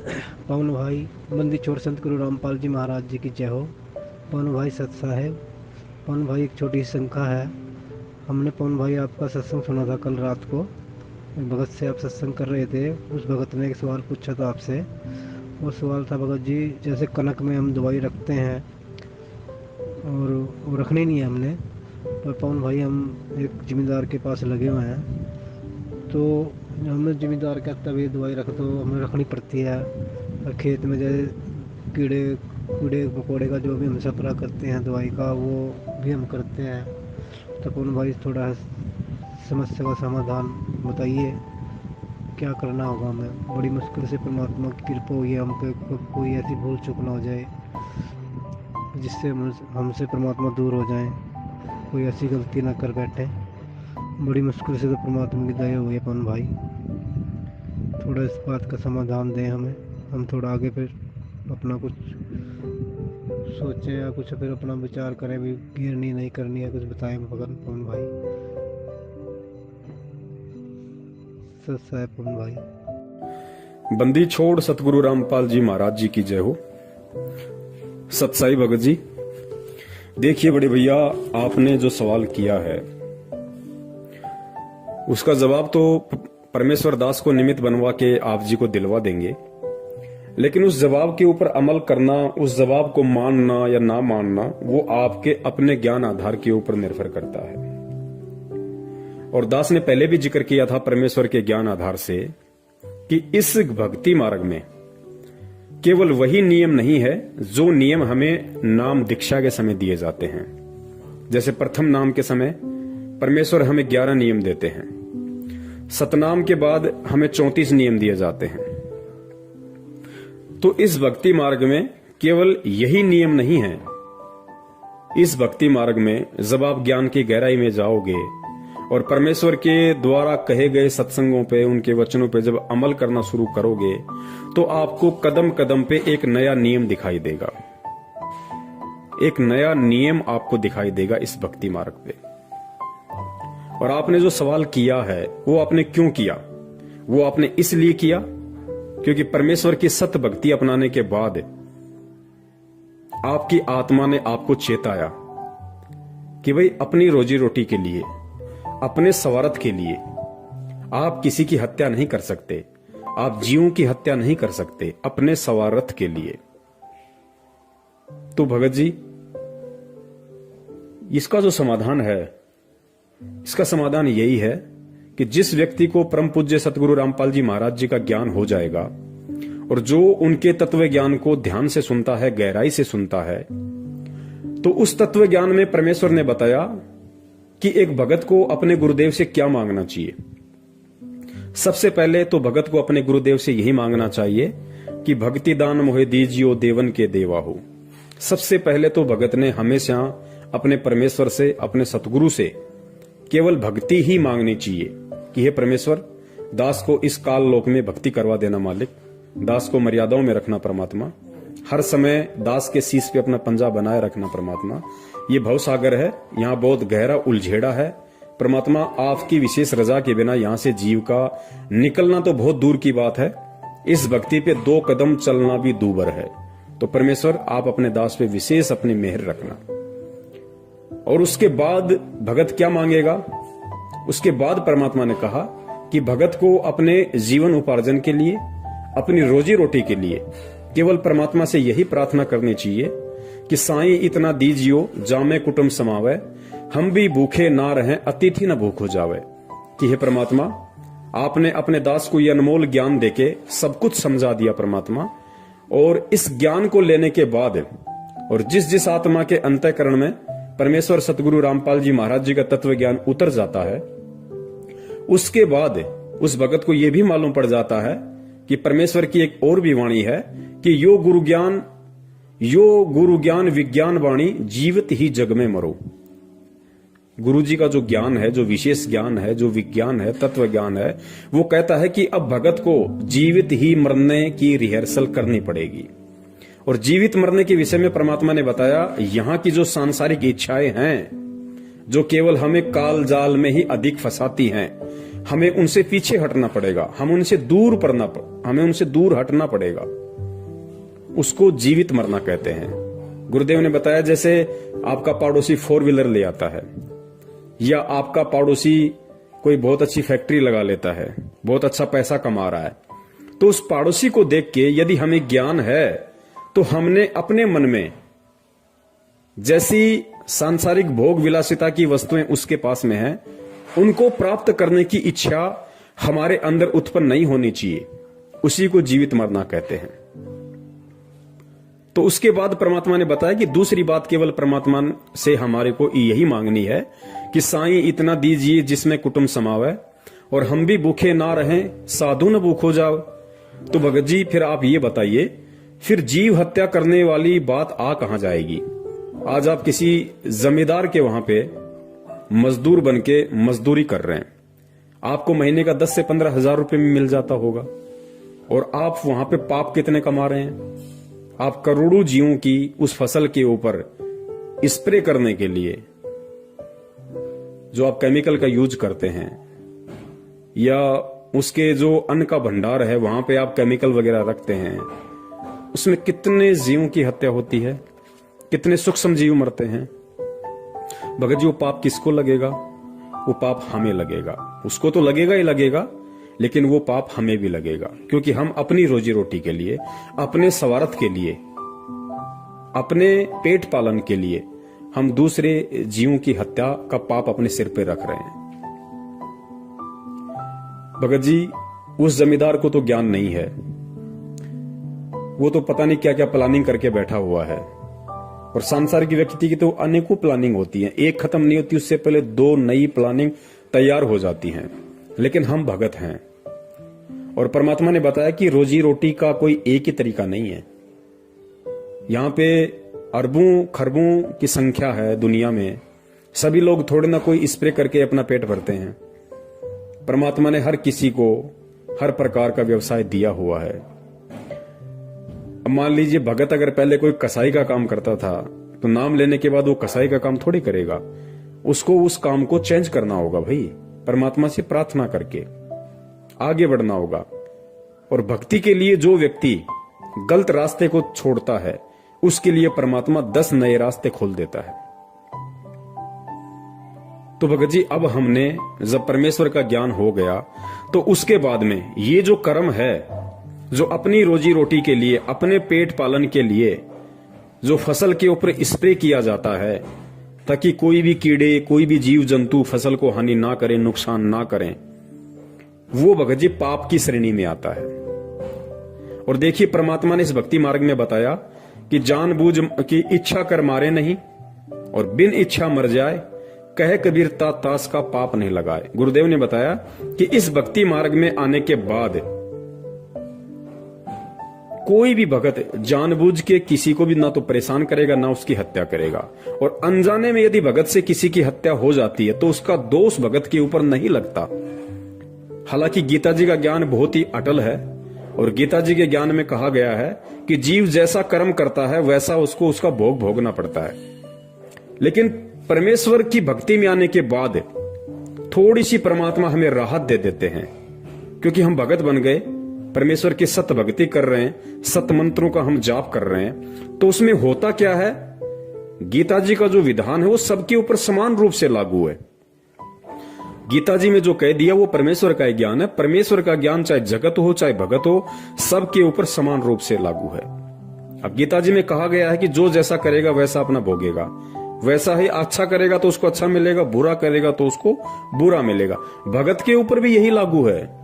पवन भाई बंदी छोड़ संत गुरु रामपाल जी महाराज जी की जय हो। पवन भाई सत साहेब, पवन भाई एक छोटी सी शंका है। हमने पवन भाई आपका सत्संग सुना था कल रात को। एक भगत से आप सत्संग कर रहे थे, उस भगत ने एक सवाल पूछा था आपसे। वो सवाल था, भगत जी जैसे कनक में हम दवाई रखते हैं और वो रखनी नहीं है हमने, पर पवन भाई हम एक जिम्मेदार के पास लगे हुए हैं, तो हमें जिम्मेदार कहता है भाई दवाई रख दो, हमें रखनी पड़ती है। और खेत में जैसे कीड़े कीड़े मकोड़े का जो भी हम सफरा करते हैं दवाई का, वो भी हम करते हैं। तो पवन भाई थोड़ा समस्या का समाधान बताइए, क्या करना होगा हमें। बड़ी मुश्किल से परमात्मा की कृपा हुई है हम पे, कोई ऐसी भूल चूक ना हो जाए जिससे हमसे परमात्मा दूर हो जाए, कोई ऐसी गलती ना कर बैठे। बड़ी मुश्किल से तो परमात्मा की दया हुई है पवन भाई, थोड़ा इस बात का समाधान दें हमें। हम थोड़ा आगे फिर अपना कुछ सोचें या कुछ फिर अपना विचार करें, भी गिरनी नहीं करनी है, कुछ बताएं पवन भाई। सत साहेब पवन भाई। बंदी छोड़ सतगुरु रामपाल जी महाराज जी की जय हो। सतसाई भगत जी, देखिए बड़े भैया, आपने जो सवाल किया है उसका जवाब तो परमेश्वर दास को निमित्त बनवा के आप जी को दिलवा देंगे, लेकिन उस जवाब के ऊपर अमल करना, उस जवाब को मानना या ना मानना, वो आपके अपने ज्ञान आधार के ऊपर निर्भर करता है। और दास ने पहले भी जिक्र किया था परमेश्वर के ज्ञान आधार से कि इस भक्ति मार्ग में केवल वही नियम नहीं है जो नियम हमें नाम दीक्षा के समय दिए जाते हैं। जैसे प्रथम नाम के समय परमेश्वर हमें 11 नियम देते हैं, सतनाम के बाद हमें 34 नियम दिए जाते हैं। तो इस भक्ति मार्ग में केवल यही नियम नहीं है। इस भक्ति मार्ग में जब आप ज्ञान की गहराई में जाओगे और परमेश्वर के द्वारा कहे गए सत्संगों पे, उनके वचनों पे जब अमल करना शुरू करोगे तो आपको कदम कदम पे एक नया नियम दिखाई देगा, एक नया नियम आपको दिखाई देगा इस भक्ति मार्ग पे। और आपने जो सवाल किया है वो आपने क्यों किया? वो आपने इसलिए किया क्योंकि परमेश्वर की सत भक्ति अपनाने के बाद आपकी आत्मा ने आपको चेताया कि भाई अपनी रोजी रोटी के लिए, अपने स्वार्थ के लिए आप किसी की हत्या नहीं कर सकते, आप जीवों की हत्या नहीं कर सकते, अपने स्वार्थ के लिए। तो भगत जी, इसका जो समाधान है, इसका समाधान यही है कि जिस व्यक्ति को परम पूज्य सतगुरु रामपाल जी महाराज जी का ज्ञान हो जाएगा और जो उनके तत्व ज्ञान को ध्यान से सुनता है, गहराई से सुनता है, तो उस तत्व ज्ञान में परमेश्वर ने बताया कि एक भगत को अपने गुरुदेव से क्या मांगना चाहिए। सबसे पहले तो भगत को अपने गुरुदेव से यही मांगना चाहिए कि भक्ति दान मोहे दीजियो देवन के देवा हो। सबसे पहले तो भगत ने हमेशा अपने परमेश्वर से, अपने सतगुरु से केवल भक्ति ही मांगनी चाहिए कि हे परमेश्वर, दास को इस काल लोक में भक्ति करवा देना मालिक, दास को मर्यादाओं में रखना परमात्मा, हर समय दास के शीश पे अपना पंजा बनाए रखना परमात्मा। ये भव सागर है, यहाँ बहुत गहरा उलझेड़ा है परमात्मा, आपकी विशेष रजा के बिना यहाँ से जीव का निकलना तो बहुत दूर की बात है, इस भक्ति पे 2 कदम चलना भी दूभर है। तो परमेश्वर आप अपने दास पे विशेष अपनी मेहर रखना। और उसके बाद भगत क्या मांगेगा? उसके बाद परमात्मा ने कहा कि भगत को अपने जीवन उपार्जन के लिए, अपनी रोजी रोटी के लिए केवल परमात्मा से यही प्रार्थना करनी चाहिए कि साईं इतना दीजियो जामे कुटुंब समावे, हम भी भूखे ना रहें अतिथि न भूख हो जावे। कि हे परमात्मा, आपने अपने दास को यह अनमोल ज्ञान देके सब कुछ समझा दिया परमात्मा, और इस ज्ञान को लेने के बाद और जिस जिस आत्मा के अंतःकरण में परमेश्वर सतगुरु रामपाल जी महाराज जी का तत्व ज्ञान उतर जाता है, उसके बाद उस भगत को यह भी मालूम पड़ जाता है कि परमेश्वर की एक और भी वाणी है कि यो गुरु ज्ञान विज्ञान वाणी जीवित ही जग में मरो। गुरु जी का जो ज्ञान है, जो विशेष ज्ञान है, जो विज्ञान है, तत्व ज्ञान है, वो कहता है कि अब भगत को जीवित ही मरने की रिहर्सल करनी पड़ेगी। और जीवित मरने के विषय में परमात्मा ने बताया, यहां की जो सांसारिक इच्छाएं हैं, जो केवल हमें काल जाल में ही अधिक फंसाती हैं, हमें उनसे पीछे हटना पड़ेगा, हमें उनसे दूर हटना पड़ेगा। उसको जीवित मरना कहते हैं। गुरुदेव ने बताया जैसे आपका पड़ोसी 4 व्हीलर ले आता है, या आपका पड़ोसी कोई बहुत अच्छी फैक्ट्री लगा लेता है, बहुत अच्छा पैसा कमा रहा है, तो उस पड़ोसी को देख के यदि हमें ज्ञान है तो हमने अपने मन में जैसी सांसारिक भोग विलासिता की वस्तुएं उसके पास में है, उनको प्राप्त करने की इच्छा हमारे अंदर उत्पन्न नहीं होनी चाहिए। उसी को जीवित मरना कहते हैं। तो उसके बाद परमात्मा ने बताया कि दूसरी बात केवल परमात्मा से हमारे को यही मांगनी है कि साईं इतना दीजिए जिसमें कुटुंब समावे, और हम भी भूखे ना रहें, साधु न भूखो जाओ। तो भगत जी फिर आप ये बताइए, फिर जीव हत्या करने वाली बात आ कहां जाएगी? आज आप किसी जमींदार के वहां पे मजदूर बन के मजदूरी कर रहे हैं, आपको महीने का 10 से 15 हजार रुपए में मिल जाता होगा, और आप वहां पे पाप कितने कमा रहे हैं? आप करोड़ों जीवों की उस फसल के ऊपर स्प्रे करने के लिए जो आप केमिकल का यूज करते हैं, या उसके जो अन्न का भंडार है वहां पे आप केमिकल वगैरह रखते हैं, उसमें कितने जीवों की हत्या होती है, कितने सूक्ष्म जीव मरते हैं। भगत जी वो पाप किसको लगेगा? वो पाप हमें लगेगा। उसको तो लगेगा ही लगेगा, लेकिन वो पाप हमें भी लगेगा, क्योंकि हम अपनी रोजी रोटी के लिए, अपने स्वार्थ के लिए, अपने पेट पालन के लिए हम दूसरे जीवों की हत्या का पाप अपने सिर पे रख रहे हैं। भगत जी उस जमींदार को तो ज्ञान नहीं है, वो तो पता नहीं क्या क्या प्लानिंग करके बैठा हुआ है, और सांसारिक व्यक्ति की तो अनेकों प्लानिंग होती है, एक खत्म नहीं होती, उससे पहले 2 नई प्लानिंग तैयार हो जाती हैं। लेकिन हम भगत हैं, और परमात्मा ने बताया कि रोजी रोटी का कोई एक ही तरीका नहीं है। यहां पे अरबों खरबों की संख्या है दुनिया में, सभी लोग थोड़े ना कोई स्प्रे करके अपना पेट भरते हैं। परमात्मा ने हर किसी को हर प्रकार का व्यवसाय दिया हुआ है। अब मान लीजिए भगत अगर पहले कोई कसाई का काम करता था, तो नाम लेने के बाद वो कसाई का काम थोड़ी करेगा, उसको उस काम को चेंज करना होगा भाई, परमात्मा से प्रार्थना करके आगे बढ़ना होगा। और भक्ति के लिए जो व्यक्ति गलत रास्ते को छोड़ता है, उसके लिए परमात्मा 10 नए रास्ते खोल देता है। तो भगत जी अब हमने जब परमेश्वर का ज्ञान हो गया, तो उसके बाद में ये जो कर्म है, जो अपनी रोजी रोटी के लिए, अपने पेट पालन के लिए जो फसल के ऊपर स्प्रे किया जाता है, ताकि कोई भी कीड़े, कोई भी जीव जंतु फसल को हानि ना करें, नुकसान ना करें, वो भगत जी पाप की श्रेणी में आता है। और देखिए परमात्मा ने इस भक्ति मार्ग में बताया कि जानबूझ की इच्छा कर मारे नहीं, और बिन इच्छा मर जाए, कहे कबीर तास का पाप नहीं लगाए। गुरुदेव ने बताया कि इस भक्ति मार्ग में आने के बाद कोई भी भगत जानबूझ के किसी को भी ना तो परेशान करेगा, ना उसकी हत्या करेगा। और अनजाने में यदि भगत से किसी की हत्या हो जाती है, तो उसका दोष भगत के ऊपर नहीं लगता। हालांकि गीता जी का ज्ञान बहुत ही अटल है, और गीता जी के ज्ञान में कहा गया है कि जीव जैसा कर्म करता है वैसा उसको उसका भोग भोगना पड़ता है। लेकिन परमेश्वर की भक्ति में आने के बाद थोड़ी सी परमात्मा हमें राहत दे देते हैं, क्योंकि हम भगत बन गए, परमेश्वर की सत भक्ति कर रहे हैं, सत मंत्रों का हम जाप कर रहे हैं। तो उसमें होता क्या है, गीता जी का जो विधान है वो सबके ऊपर समान रूप से लागू है। गीता जी में जो कह दिया वो परमेश्वर का ज्ञान है। परमेश्वर का ज्ञान चाहे जगत हो चाहे भगत हो, सबके ऊपर समान रूप से लागू है। अब गीता जी में कहा गया है कि जो जैसा करेगा वैसा अपना भोगेगा, वैसा ही अच्छा करेगा तो उसको अच्छा मिलेगा, बुरा करेगा तो उसको बुरा मिलेगा। भगत के ऊपर भी यही लागू है।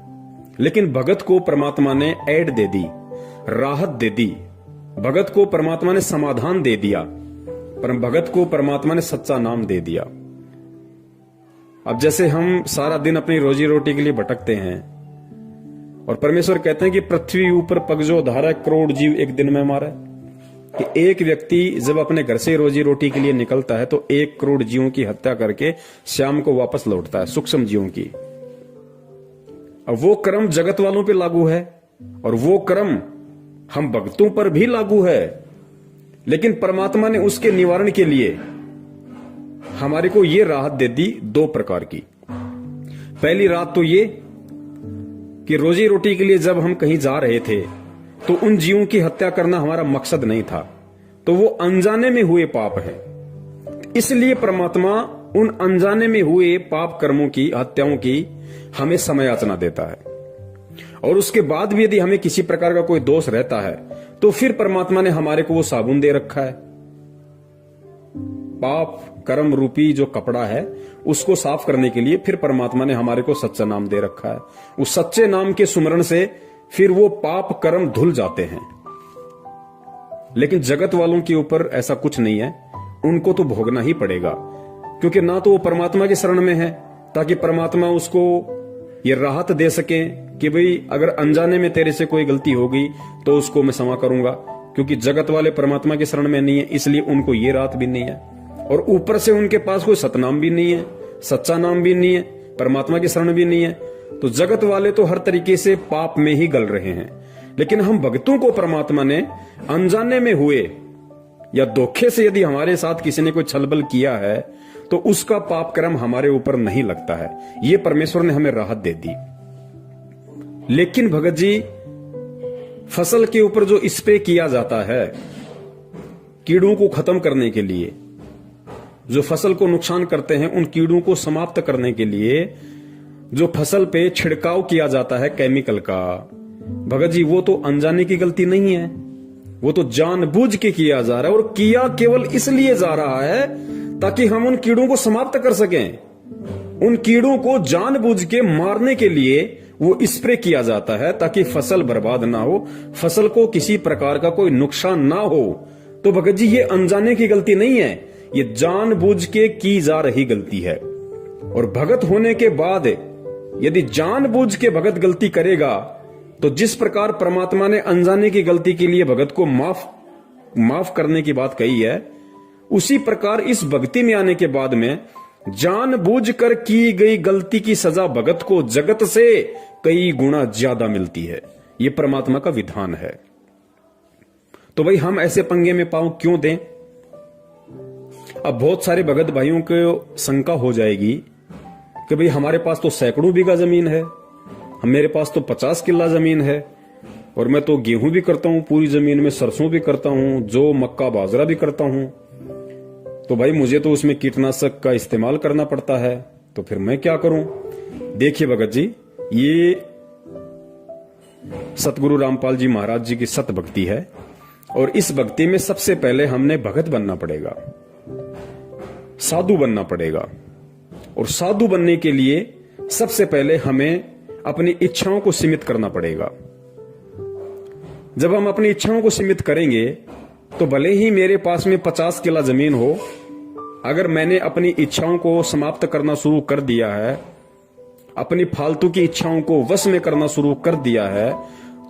लेकिन भगत को परमात्मा ने ऐड दे दी, राहत दे दी, भगत को परमात्मा ने समाधान दे दिया, पर भगत को परमात्मा ने सच्चा नाम दे दिया। अब जैसे हम सारा दिन अपनी रोजी रोटी के लिए भटकते हैं, और परमेश्वर कहते हैं कि पृथ्वी ऊपर पग जो धारा करोड़ जीव एक दिन में मारा, कि एक व्यक्ति जब अपने घर से रोजी रोटी के लिए निकलता है तो 1 करोड़ जीवों की हत्या करके शाम को वापस लौटता है, सूक्ष्म जीवों की। अब वो कर्म जगत वालों पे लागू है, और वो कर्म हम भक्तों पर भी लागू है। लेकिन परमात्मा ने उसके निवारण के लिए हमारे को ये राहत दे दी 2 प्रकार की। पहली रात तो ये कि रोजी रोटी के लिए जब हम कहीं जा रहे थे तो उन जीवों की हत्या करना हमारा मकसद नहीं था, तो वो अनजाने में हुए पाप है। इसलिए परमात्मा उन अनजाने में हुए पाप कर्मों की, हत्याओं की हमें समयाचना देता है। और उसके बाद भी यदि हमें किसी प्रकार का कोई दोष रहता है तो फिर परमात्मा ने हमारे को वो साबुन दे रखा है, पाप कर्म रूपी जो कपड़ा है उसको साफ करने के लिए फिर परमात्मा ने हमारे को सच्चा नाम दे रखा है। उस सच्चे नाम के सुमरण से फिर वो पाप कर्म धुल जाते हैं। लेकिन जगत वालों के ऊपर ऐसा कुछ नहीं है, उनको तो भोगना ही पड़ेगा, क्योंकि ना तो वो परमात्मा के शरण में है ताकि परमात्मा उसको ये राहत दे सके कि भाई अगर अनजाने में तेरे से कोई गलती हो गई तो उसको मैं क्षमा करूंगा, क्योंकि जगत वाले परमात्मा के शरण में नहीं है, इसलिए उनको ये राहत भी नहीं है। और ऊपर से उनके पास कोई सतनाम भी नहीं है, सच्चा नाम भी नहीं है, परमात्मा के शरण भी नहीं है, तो जगत वाले तो हर तरीके से पाप में ही गल रहे हैं। लेकिन हम भक्तों को परमात्मा ने अनजाने में हुए या धोखे से यदि हमारे साथ किसी ने कोई छलबल किया है तो उसका पाप कर्म हमारे ऊपर नहीं लगता है, ये परमेश्वर ने हमें राहत दे दी। लेकिन भगत जी, फसल के ऊपर जो स्प्रे किया जाता है कीड़ों को खत्म करने के लिए, जो फसल को नुकसान करते हैं उन कीड़ों को समाप्त करने के लिए जो फसल पे छिड़काव किया जाता है केमिकल का, भगत जी वो तो अनजाने की गलती नहीं है, वो तो जानबूझ के किया जा रहा है। और किया केवल इसलिए जा रहा है ताकि हम उन कीड़ों को समाप्त कर सकें। उन कीड़ों को जानबूझ के मारने के लिए वो स्प्रे किया जाता है ताकि फसल बर्बाद ना हो, फसल को किसी प्रकार का कोई नुकसान ना हो। तो भगत जी ये अनजाने की गलती नहीं है, ये जानबूझ के की जा रही गलती है। और भगत होने के बाद यदि जानबूझ के भगत गलती करेगा तो जिस प्रकार परमात्मा ने अनजाने की गलती के लिए भगत को माफ करने की बात कही है, उसी प्रकार इस भक्ति में आने के बाद में जानबूझकर की गई गलती की सजा भगत को जगत से कई गुना ज्यादा मिलती है। यह परमात्मा का विधान है। तो भाई हम ऐसे पंगे में पांव क्यों दें? अब बहुत सारे भगत भाइयों को शंका हो जाएगी कि भाई हमारे पास तो सैकड़ों बीघा जमीन है, मेरे पास तो 50 किला जमीन है, और मैं तो गेहूं भी करता हूं, पूरी जमीन में सरसों भी करता हूं, जो मक्का बाजरा भी करता हूं, तो भाई मुझे तो उसमें कीटनाशक का इस्तेमाल करना पड़ता है, तो फिर मैं क्या करूं? देखिए भगत जी, ये सतगुरु रामपाल जी महाराज जी की सत भक्ति है, और इस भक्ति में सबसे पहले हमने भगत बनना पड़ेगा, साधु बनना पड़ेगा। और साधु बनने के लिए सबसे पहले हमें अपनी इच्छाओं को सीमित करना पड़ेगा। जब हम अपनी इच्छाओं को सीमित करेंगे तो भले ही मेरे पास में 50 किला जमीन हो, अगर मैंने अपनी इच्छाओं को समाप्त करना शुरू कर दिया है, अपनी फालतू की इच्छाओं को वश में करना शुरू कर दिया है,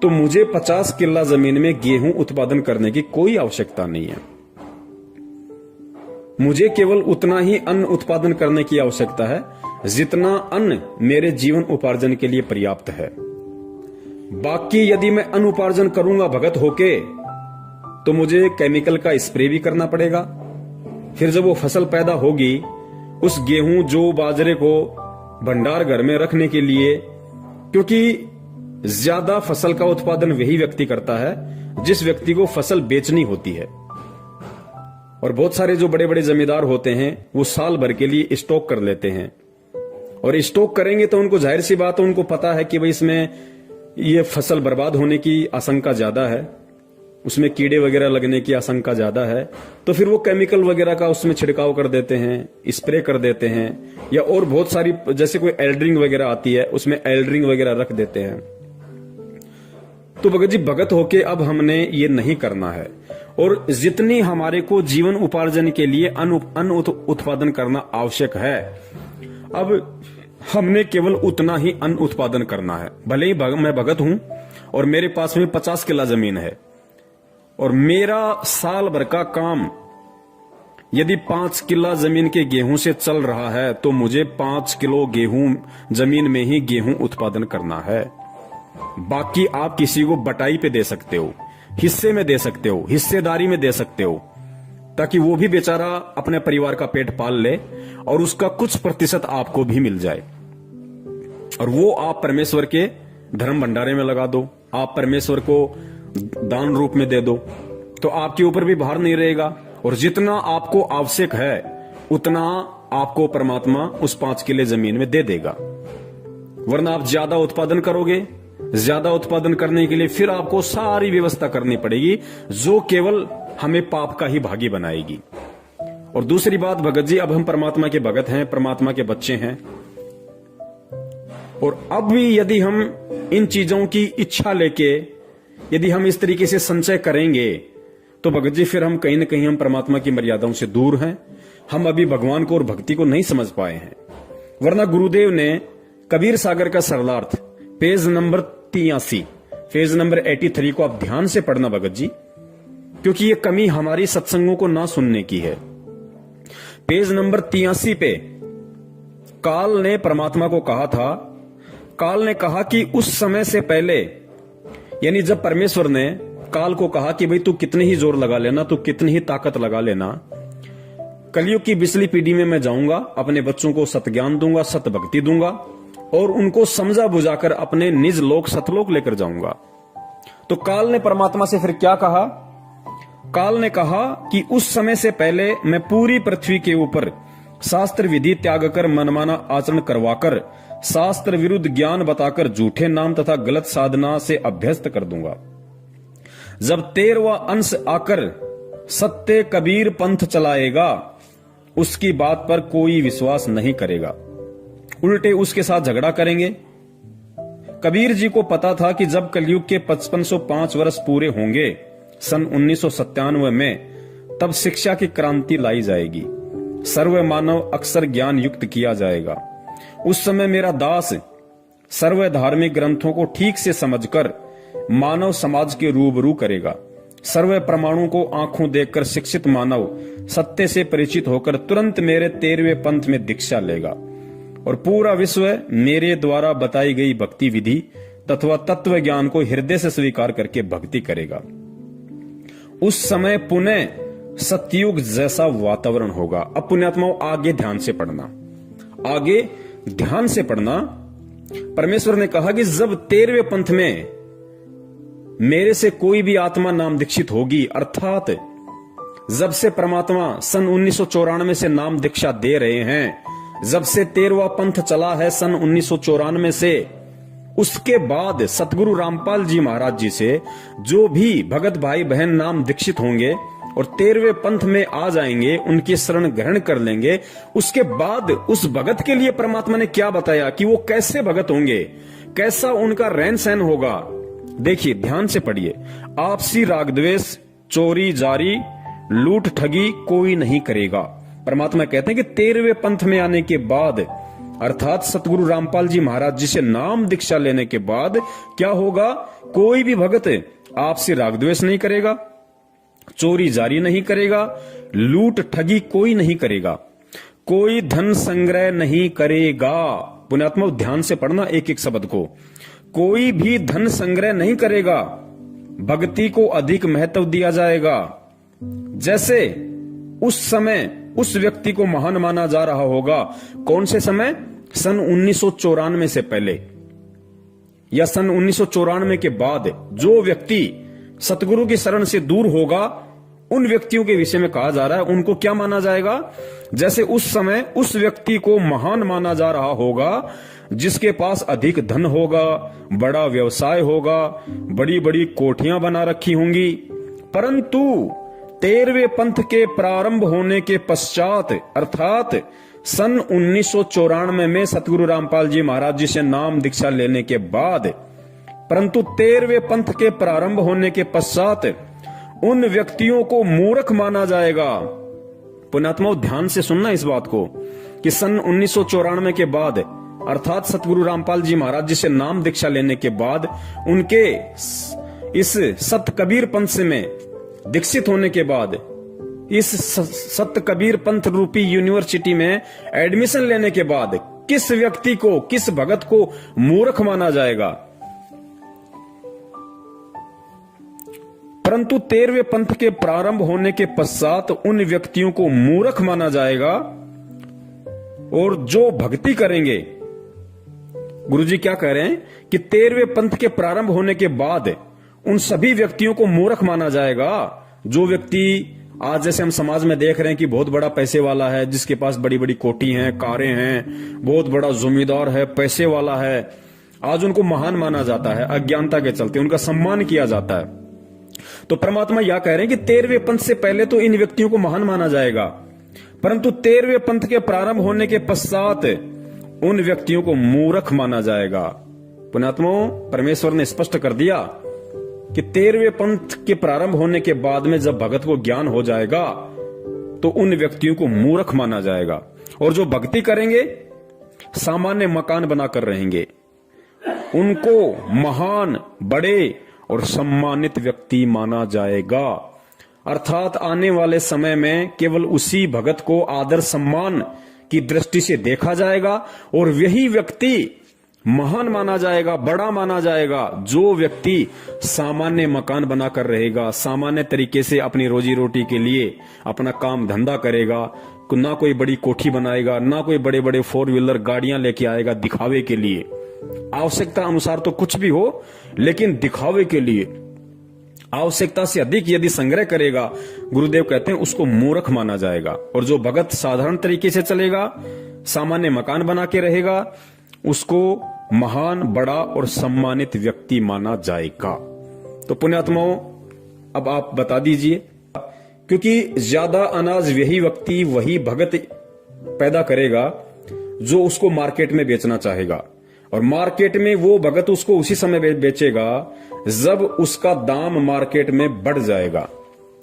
तो मुझे 50 किला जमीन में गेहूं उत्पादन करने की कोई आवश्यकता नहीं है। मुझे केवल उतना ही अन्न उत्पादन करने की आवश्यकता है जितना अन्न मेरे जीवन उपार्जन के लिए पर्याप्त है। बाकी यदि मैं अन्न उपार्जन करूंगा भगत होके तो मुझे केमिकल का स्प्रे भी करना पड़ेगा। फिर जब वो फसल पैदा होगी, उस गेहूं जो बाजरे को भंडार घर में रखने के लिए, क्योंकि ज्यादा फसल का उत्पादन वही व्यक्ति करता है जिस व्यक्ति को फसल बेचनी होती है। और बहुत सारे जो बड़े बड़े जमींदार होते हैं वो साल भर के लिए स्टॉक कर लेते हैं, और स्टॉक करेंगे तो उनको जाहिर सी बात है, उनको पता है कि भाई इसमें ये फसल बर्बाद होने की आशंका ज्यादा है, उसमें कीड़े वगैरह लगने की आशंका ज्यादा है, तो फिर वो केमिकल वगैरह का उसमें छिड़काव कर देते हैं, स्प्रे कर देते हैं, या और बहुत सारी जैसे कोई एल्ड्रिंग वगैरह आती है उसमें एल्ड्रिंग वगैरह रख देते हैं। तो भगत जी, भगत होके अब हमने ये नहीं करना है, और जितनी हमारे को जीवन उपार्जन के लिए अन्न उत्पादन करना आवश्यक है, अब हमने केवल उतना ही अन्न उत्पादन करना है। भले ही मैं भगत हूं और मेरे पास में 50 किला जमीन है, और मेरा साल भर का काम यदि 5 किला जमीन के गेहूं से चल रहा है तो मुझे 5 किलो गेहूं जमीन में ही गेहूं उत्पादन करना है। बाकी आप किसी को बटाई पे दे सकते हो, हिस्से में दे सकते हो, हिस्सेदारी में दे सकते हो, ताकि वो भी बेचारा अपने परिवार का पेट पाल ले और उसका कुछ प्रतिशत आपको भी मिल जाए। और वो आप परमेश्वर के धर्म भंडारे में लगा दो, आप परमेश्वर को दान रूप में दे दो, तो आपके ऊपर भी भार नहीं रहेगा। और जितना आपको आवश्यक है उतना आपको परमात्मा उस 5 किले जमीन में दे देगा। वरना आप ज्यादा उत्पादन करोगे, ज्यादा उत्पादन करने के लिए फिर आपको सारी व्यवस्था करनी पड़ेगी, जो केवल हमें पाप का ही भागी बनाएगी। और दूसरी बात भगत जी, अब हम परमात्मा के भगत हैं, परमात्मा के बच्चे हैं, और अब भी यदि हम इन चीजों की इच्छा लेके यदि हम इस तरीके से संचय करेंगे तो भगत जी फिर हम कहीं ना कहीं हम परमात्मा की मर्यादाओं से दूर हैं। हम अभी भगवान को और भक्ति को नहीं समझ पाए हैं। वरना गुरुदेव ने कबीर सागर का सरलार्थ पेज नंबर 83, पेज नंबर 83 को आप ध्यान से पढ़ना भगत जी, क्योंकि ये कमी हमारी सत्संगों को ना सुनने की है। पेज नंबर 83 पे काल ने परमात्मा को कहा था, काल ने कहा कि उस समय से पहले, यानी जब परमेश्वर ने काल को कहा कि भाई तू कितनी ही जोर लगा लेना, तू कितनी ही ताकत लगा लेना, कलयुग की बिजली पीढ़ी में मैं जाऊंगा, अपने बच्चों को सतज्ञान दूंगा, सत भक्ति दूंगा और उनको समझा बुझाकर अपने निज लोक सतलोक लेकर जाऊंगा। तो काल ने परमात्मा से फिर क्या कहा? काल ने कहा कि उस समय से पहले मैं पूरी पृथ्वी के ऊपर शास्त्र विधि त्याग कर मनमाना आचरण करवाकर शास्त्र विरुद्ध ज्ञान बताकर झूठे नाम तथा गलत साधना से अभ्यस्त कर दूंगा। जब 13वां अंश आकर सत्य कबीर पंथ चलाएगा, उसकी बात पर कोई विश्वास नहीं करेगा, उल्टे उसके साथ झगड़ा करेंगे। कबीर जी को पता था कि जब कलयुग के 5505 वर्ष पूरे होंगे सन 1997 में, तब शिक्षा की क्रांति लाई जाएगी, सर्व मानव अक्षर ज्ञान युक्त किया जाएगा। उस समय मेरा दास सर्व धार्मिक ग्रंथों को ठीक से समझकर मानव समाज के रूबरू करेगा। सर्व प्रमाणों को आंखों देखकर शिक्षित मानव सत्य से परिचित होकर तुरंत मेरे 13वें पंथ में दीक्षा लेगा और पूरा विश्व मेरे द्वारा बताई गई भक्ति विधि तथा तत्व ज्ञान को हृदय से स्वीकार करके भक्ति करेगा। उस समय पुनः सतयुग जैसा वातावरण होगा। अब पुण्यात्माओं आगे ध्यान से पढ़ना, आगे ध्यान से पढ़ना। परमेश्वर ने कहा कि जब 13वें पंथ में मेरे से कोई भी आत्मा नाम दीक्षित होगी, अर्थात जब से परमात्मा सन 1994 से नाम दीक्षा दे रहे हैं, जब से 13वां पंथ चला है सन 1994 से, उसके बाद सतगुरु रामपाल जी महाराज जी से जो भी भगत भाई बहन नाम दीक्षित होंगे और 13वें पंथ में आ जाएंगे, उनकी शरण ग्रहण कर लेंगे, उसके बाद उस भगत के लिए परमात्मा ने क्या बताया कि वो कैसे भगत होंगे, कैसा उनका रहन सहन होगा। देखिए ध्यान से पढ़िए। आपसी राग द्वेष, चोरी जारी, लूट ठगी कोई नहीं करेगा। परमात्मा कहते हैं कि 13वें पंथ में आने के बाद, अर्थात सतगुरु रामपाल जी महाराज जी से नाम दीक्षा लेने के बाद क्या होगा? कोई भी भगत आपसी राग द्वेष नहीं करेगा, चोरी जारी नहीं करेगा, लूट ठगी कोई नहीं करेगा, कोई धन संग्रह नहीं करेगा। पुण्यात्मा ध्यान से पढ़ना एक एक शब्द को। कोई भी धन संग्रह नहीं करेगा, भक्ति को अधिक महत्व दिया जाएगा। जैसे उस समय उस व्यक्ति को महान माना जा रहा होगा, कौन से समय? सन 1994 से पहले या सन 1994 के बाद जो व्यक्ति सतगुरु की शरण से दूर होगा, उन व्यक्तियों के विषय में कहा जा रहा है, उनको क्या माना जाएगा? जैसे उस समय उस व्यक्ति को महान माना जा रहा होगा जिसके पास अधिक धन होगा, बड़ा व्यवसाय होगा, बड़ी बड़ी कोठियां बना रखी होंगी। परंतु 13वें पंथ के प्रारंभ होने के पश्चात, अर्थात सन 1994 में सतगुरु रामपाल जी महाराज जी से नाम दीक्षा लेने के बाद, परंतु 13वें पंथ के प्रारंभ होने के पश्चात उन व्यक्तियों को मूर्ख माना जाएगा। पुण्यात्माओं ध्यान से सुनना इस बात को कि सन 1994 के बाद, अर्थात सतगुरु रामपाल जी महाराज जी से नाम दीक्षा लेने के बाद, उनके इस सत कबीर पंथ से में दीक्षित होने के बाद, इस सत कबीर पंथ रूपी यूनिवर्सिटी में एडमिशन लेने के बाद किस व्यक्ति को, किस भगत को मूर्ख माना जाएगा? परंतु 13वें पंथ के प्रारंभ होने के पश्चात उन व्यक्तियों को मूर्ख माना जाएगा और जो भक्ति करेंगे गुरुजी क्या कह रहे हैं कि 13वें पंथ के प्रारंभ होने के बाद उन सभी व्यक्तियों को मूर्ख माना जाएगा जो व्यक्ति आज जैसे हम समाज में देख रहे हैं कि बहुत बड़ा पैसे वाला है, जिसके पास बड़ी बड़ी कोठी हैं, कारें हैं, बहुत बड़ा जमींदार है, पैसे वाला है, आज उनको महान माना जाता है। अज्ञानता के चलते उनका सम्मान किया जाता है। तो परमात्मा यह कह रहे हैं कि 13वें पंथ से पहले तो इन व्यक्तियों को महान माना जाएगा, परंतु 13वें पंथ के प्रारंभ होने के पश्चात उन व्यक्तियों को मूर्ख माना जाएगा। पुण्यात्माओं, परमेश्वर ने स्पष्ट कर दिया कि 13वें पंथ के प्रारंभ होने के बाद में जब भगत को ज्ञान हो जाएगा तो उन व्यक्तियों को मूर्ख माना जाएगा, और जो भक्ति करेंगे सामान्य मकान बनाकर रहेंगे, उनको महान, बड़े और सम्मानित व्यक्ति माना जाएगा। अर्थात आने वाले समय में केवल उसी भगत को आदर सम्मान की दृष्टि से देखा जाएगा और वही व्यक्ति महान माना जाएगा, बड़ा माना जाएगा, जो व्यक्ति सामान्य मकान बनाकर रहेगा, सामान्य तरीके से अपनी रोजी रोटी के लिए अपना काम धंधा करेगा, ना कोई बड़ी कोठी बनाएगा, ना कोई बड़े बड़े 4 व्हीलर गाड़ियां लेके आएगा दिखावे के लिए। आवश्यकता अनुसार तो कुछ भी हो, लेकिन दिखावे के लिए आवश्यकता से अधिक यदि संग्रह करेगा, गुरुदेव कहते हैं उसको मूर्ख माना जाएगा। और जो भगत साधारण तरीके से चलेगा, सामान्य मकान बना के रहेगा, उसको महान, बड़ा और सम्मानित व्यक्ति माना जाएगा। तो पुण्यात्माओं, अब आप बता दीजिए, क्योंकि ज्यादा अनाज वही व्यक्ति, वही भगत पैदा करेगा जो उसको मार्केट में बेचना चाहेगा, और मार्केट में वो भगत उसको उसी समय बेचेगा जब उसका दाम मार्केट में बढ़ जाएगा।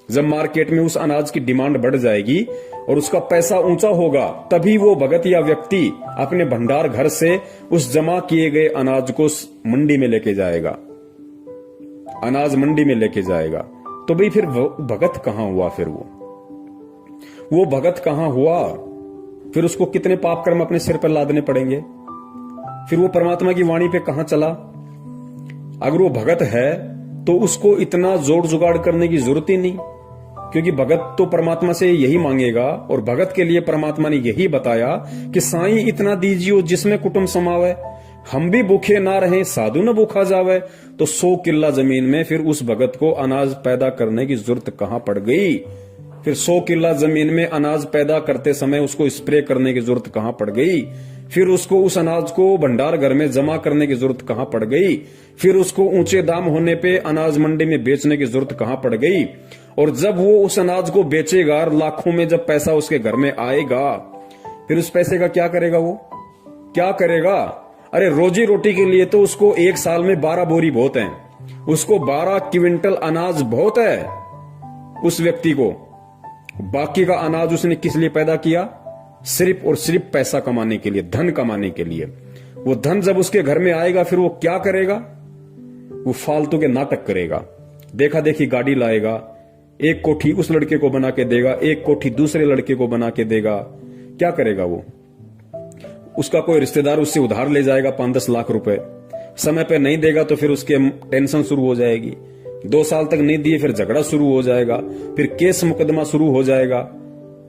जब मार्केट में उस अनाज की डिमांड बढ़ जाएगी और उसका पैसा ऊंचा होगा, तभी वो भगत या व्यक्ति अपने भंडार घर से उस जमा किए गए अनाज को मंडी में लेके जाएगा, अनाज मंडी में लेके जाएगा। तो भाई फिर वो भगत कहां हुआ? फिर वो भगत कहां हुआ? फिर उसको कितने पाप कर्म अपने सिर पर लादने पड़ेंगे? फिर वो परमात्मा की वाणी पे कहां चला? अगर वो भगत है तो उसको इतना जोड़ जुगाड़ करने की जरूरत ही नहीं, क्योंकि भगत तो परमात्मा से यही मांगेगा, और भगत के लिए परमात्मा ने यही बताया कि साईं इतना दीजियो जिसमें कुटुंब समावे, हम भी भूखे ना रहें साधु न भूखा जावे। तो 100 किल्ला जमीन में फिर उस भगत को अनाज पैदा करने की जरूरत कहां पड़ गई? फिर 100 किल्ला जमीन में अनाज पैदा करते समय उसको स्प्रे करने की जरूरत कहां पड़ गई? फिर उसको उस अनाज को भंडार घर में जमा करने की जरूरत कहां पड़ गई? फिर उसको ऊंचे दाम होने पे अनाज मंडी में बेचने की जरूरत कहां पड़ गई? और जब वो उस अनाज को बेचेगा, लाखों में जब पैसा उसके घर में आएगा, फिर उस पैसे का क्या करेगा? वो क्या करेगा? अरे रोजी रोटी के लिए तो उसको एक साल में 12 बोरी बहुत है, उसको 12 क्विंटल अनाज बहुत है उस व्यक्ति को। बाकी का अनाज उसने किस लिए पैदा किया? सिर्फ और सिर्फ पैसा कमाने के लिए, धन कमाने के लिए। वो धन जब उसके घर में आएगा, फिर वो क्या करेगा? वो फालतू के नाटक करेगा, देखा देखी गाड़ी लाएगा, एक कोठी उस लड़के को बना के देगा, एक कोठी दूसरे लड़के को बना के देगा। क्या करेगा वो? उसका कोई रिश्तेदार उससे उधार ले जाएगा 5-10 लाख रुपए, समय पे नहीं देगा तो फिर उसके टेंशन शुरू हो जाएगी, 2 साल तक नहीं दिए फिर झगड़ा शुरू हो जाएगा, फिर केस मुकदमा शुरू हो जाएगा।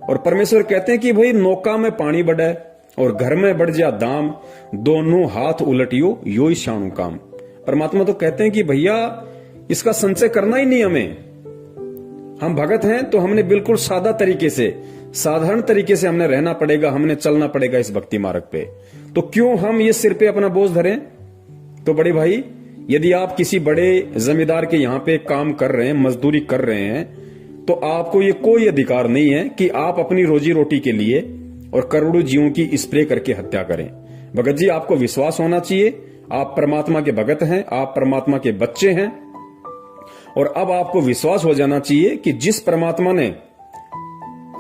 और परमेश्वर कहते हैं कि भाई नौका में पानी बढ़े और घर में बढ़ जा दाम, दोनों हाथ उलटियो यो ही शाणु काम। परमात्मा तो कहते हैं कि भैया इसका संचय करना ही नहीं हमें, हम भगत हैं तो हमने बिल्कुल सादा तरीके से, साधारण तरीके से हमने रहना पड़ेगा, हमने चलना पड़ेगा इस भक्ति मार्ग पे। तो क्यों हम ये सिर पे अपना बोझ धरें? तो बड़े भाई, यदि आप किसी बड़े जमींदार के यहां पे काम कर रहे हैं, मजदूरी कर रहे हैं, तो आपको ये कोई अधिकार नहीं है कि आप अपनी रोजी रोटी के लिए और करोड़ों जीवों की स्प्रे करके हत्या करें। भगत जी, आपको विश्वास होना चाहिए, आप परमात्मा के भगत हैं, आप परमात्मा के बच्चे हैं, और अब आपको विश्वास हो जाना चाहिए कि जिस परमात्मा ने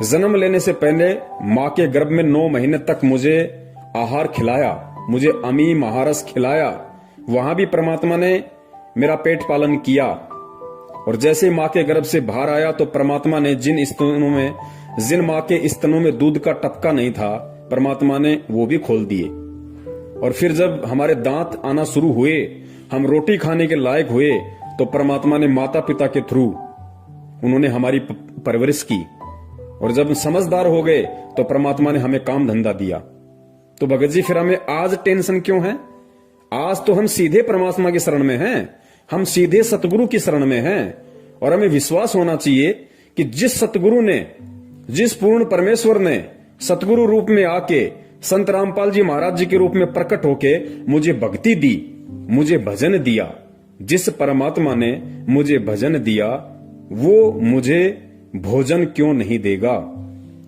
जन्म लेने से पहले मां के गर्भ में 9 महीने तक मुझे आहार खिलाया, मुझे अमी महारस खिलाया, वहां भी परमात्मा ने मेरा पेट पालन किया। और जैसे मां के गर्भ से बाहर आया तो परमात्मा ने जिन मां के स्तनों में दूध का टपका नहीं था, परमात्मा ने वो भी खोल दिए। और फिर जब हमारे दांत आना शुरू हुए, हम रोटी खाने के लायक हुए, तो परमात्मा ने माता पिता के थ्रू उन्होंने हमारी परवरिश की। और जब समझदार हो गए तो परमात्मा ने हमें काम धंधा दिया। तो भगत जी, फिर हमें आज टेंशन क्यों है? आज तो हम सीधे परमात्मा की शरण में हैं, हम सीधे सतगुरु की शरण में हैं। और हमें विश्वास होना चाहिए कि जिस सतगुरु ने, जिस पूर्ण परमेश्वर ने सतगुरु रूप में आके संत रामपाल जी महाराज जी के रूप में प्रकट होके मुझे भक्ति दी, मुझे भजन दिया, जिस परमात्मा ने मुझे भजन दिया वो मुझे भोजन क्यों नहीं देगा?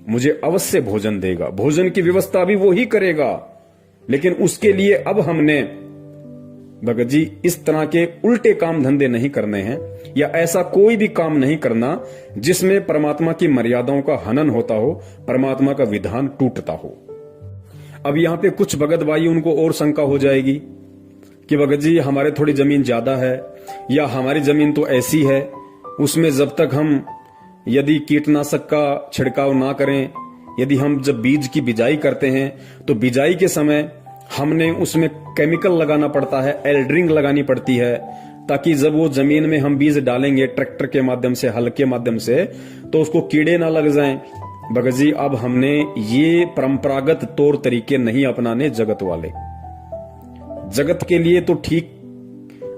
मुझे अवश्य भोजन देगा। भोजन की व्यवस्था भी वो ही करेगा। लेकिन उसके लिए अब हमने भगत जी इस तरह के उल्टे काम धंधे नहीं करने हैं, या ऐसा कोई भी काम नहीं करना जिसमें परमात्मा की मर्यादाओं का हनन होता हो, परमात्मा का विधान टूटता हो। अब यहां पे कुछ भगत भाई उनको और शंका हो जाएगी कि भगत जी हमारे थोड़ी जमीन ज्यादा है, या हमारी जमीन तो ऐसी है, उसमें जब तक हम यदि कीटनाशक का छिड़काव ना करें, यदि हम जब बीज की बिजाई करते हैं तो बिजाई के समय हमने उसमें केमिकल लगाना पड़ता है, एल्ड्रिंग लगानी पड़ती है, ताकि जब वो जमीन में हम बीज डालेंगे ट्रैक्टर के माध्यम से, हल के माध्यम से, तो उसको कीड़े ना लग जाएं। भगत जी अब हमने ये परंपरागत तौर तरीके नहीं अपनाने जगत वाले। जगत के लिए तो ठीक